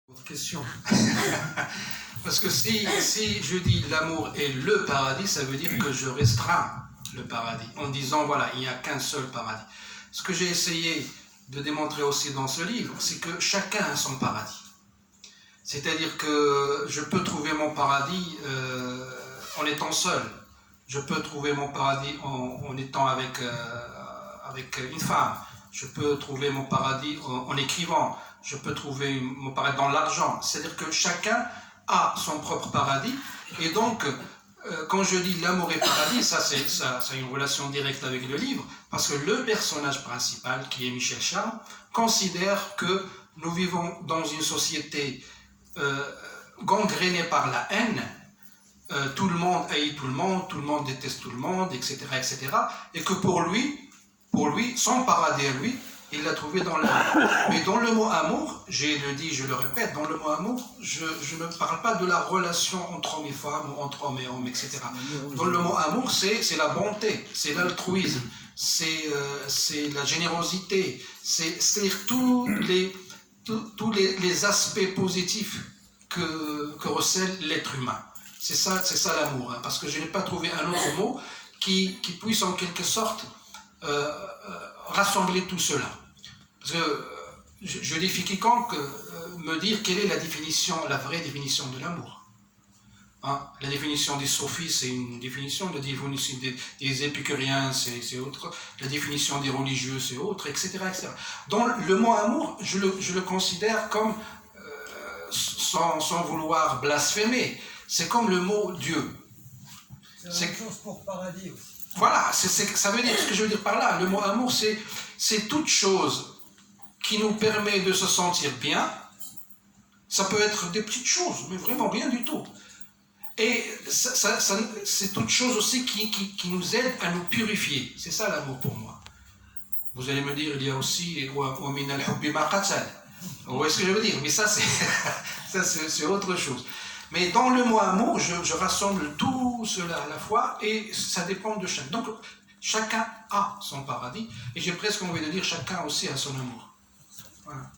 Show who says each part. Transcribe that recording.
Speaker 1: Votre question. Parce que si je dis l'amour est le paradis, ça veut dire que je restreins le paradis en disant voilà, il n'y a qu'un seul paradis. Ce que j'ai essayé de démontrer aussi dans ce livre, c'est que chacun a son paradis. C'est-à-dire que je peux trouver mon paradis en étant seul. Je peux trouver mon paradis en étant avec une femme. Je peux trouver mon paradis en écrivant. Je peux trouver mon paradis dans l'argent. C'est-à-dire que chacun a son propre paradis. Et donc, quand je dis l'amour et paradis, ça a une relation directe avec le livre, parce que le personnage principal, qui est Michel Charme, considère que nous vivons dans une société gangrénée par la haine. Tout le monde haït tout le monde déteste tout le monde, etc., etc. Et que pour lui, son paradis à lui, il l'a trouvé dans l'amour. Mais dans le mot amour, je le dis, je le répète, dans le mot amour, je ne parle pas de la relation entre hommes et femmes, ou entre hommes et hommes, etc. Dans le mot amour, c'est la bonté, c'est l'altruisme, c'est la générosité, c'est-à-dire tous les aspects positifs que recèle l'être humain. C'est ça l'amour, hein, parce que je n'ai pas trouvé un autre mot qui puisse en quelque sorte rassembler tout cela. Parce que je défie quiconque me dire quelle est la vraie définition de l'amour. Hein? La définition des sophistes, c'est une définition, la définition des épicuriens, c'est autre, la définition des religieux, c'est autre, etc., etc. Donc le mot amour, je le considère comme, sans vouloir blasphémer, c'est comme le mot Dieu.
Speaker 2: C'est la même chose pour paradis aussi.
Speaker 1: Voilà, ça veut dire, ce que je veux dire par là, le mot amour, c'est toute chose qui nous permet de se sentir bien. Ça peut être des petites choses, mais vraiment rien du tout. Et c'est toute chose aussi qui nous aide à nous purifier. C'est ça l'amour pour moi. Vous allez me dire, il y a aussi wa min al-hubbi ma qatal. Vous voyez ce que je veux dire? Mais ça, c'est autre chose. Mais dans le mot amour, je rassemble tout cela à la fois et ça dépend de chacun. Donc, chacun a son paradis et j'ai presque envie de dire chacun aussi a son amour. Voilà.